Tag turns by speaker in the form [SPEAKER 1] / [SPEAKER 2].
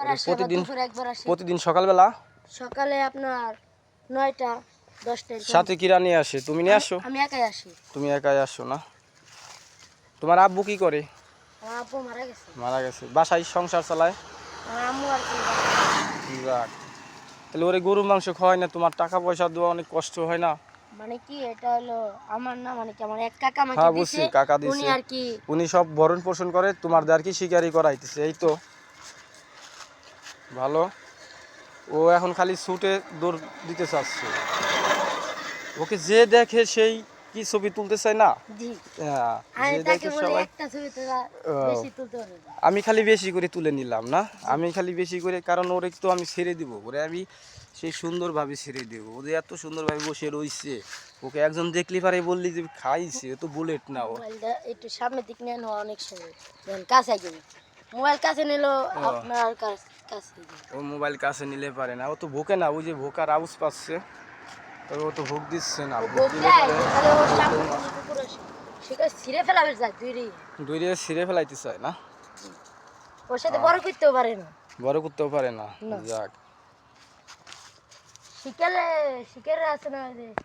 [SPEAKER 1] একবার আসে, আবার
[SPEAKER 2] প্রতিদিন
[SPEAKER 1] দুপুরে একবার আসে।
[SPEAKER 2] প্রতিদিন সকালবেলা
[SPEAKER 1] সকালে আপনার 9টা 10টা এরকম।
[SPEAKER 2] সাথে কিরা নিয়ে আসে? তুমি নিয়ে আসো?
[SPEAKER 1] আমি একাই আসি।
[SPEAKER 2] তুমি একাই আসো না? তোমার আব্বু কি করে?
[SPEAKER 1] আমার আব্বু মারা গেছে।
[SPEAKER 2] মারা গেছে। বাসায় সংসার চালায়?
[SPEAKER 1] আমার আম্মু আর কি
[SPEAKER 2] যাক, তাহলে ওরে গরুর মাংস খাওয়ায় না, তোমার টাকা পয়সা দেওয়া অনেক কষ্ট হয় না?
[SPEAKER 1] মানে কি এটা হলো আমার না, মানে কি আমার এক কাকা আমাকে
[SPEAKER 2] হ্যাঁ
[SPEAKER 1] দিছে,
[SPEAKER 2] বুঝছি, কাকা
[SPEAKER 1] উনি
[SPEAKER 2] দিছে,
[SPEAKER 1] আর কি
[SPEAKER 2] উনি সব ভরণ পোষণ করে, তোমার দিয়ে আর কি শিকারি করাইতেছে, এই তো ভালো। ও এখন খালি ছুটে দৌড় দিতে চাচ্ছে, ওকে যে দেখে সেই কি ছবি তুলতে চায় না?
[SPEAKER 1] জি।
[SPEAKER 2] হ্যাঁ,
[SPEAKER 1] আমি
[SPEAKER 2] যে
[SPEAKER 1] তাকে
[SPEAKER 2] দেখে
[SPEAKER 1] বলি
[SPEAKER 2] সবাই।
[SPEAKER 1] একটা ছবিতে
[SPEAKER 2] ও,
[SPEAKER 1] বেশি তুলতে পারবে না।
[SPEAKER 2] আমি খালি বেশি করে তুলে নিলাম না, আমি খালি বেশি করে, কারণ ওরে তো আমি ছেড়ে দিব, ওরে আমি সেই সুন্দরভাবে ছেড়ে দেবো। ও যে এত সুন্দরভাবে বসে রইছে, ওকে একজন দেখলি পারে বললি যে খাইছে, ও তো বুলেট না ও।
[SPEAKER 1] মোবাইলটা একটু সামনের দিক নিয়ে নেওয়া অনেক সময়, যখন কাছে গেলে মোবাইল কাছে নিল আপনার কাছে গেলে।
[SPEAKER 2] ও মোবাইল কাছে নিলে পারে না, ও তো ভোকে না, ওই যে ভোকার আওয়াজ পাচ্ছে, তবে ও তো ভোগ দিচ্ছে না, ভোগ দিলে পরে
[SPEAKER 1] সেটা ছিঁড়ে ফেলাবে যায়
[SPEAKER 2] দূরে ছিঁড়ে ফেলাইতে চায় না,
[SPEAKER 1] ওর সাথে বড় করতেও পারে না।
[SPEAKER 2] বড় করতেও পারে না।
[SPEAKER 1] না।
[SPEAKER 2] যাক,
[SPEAKER 1] শিকালে শিকারে আছে না যে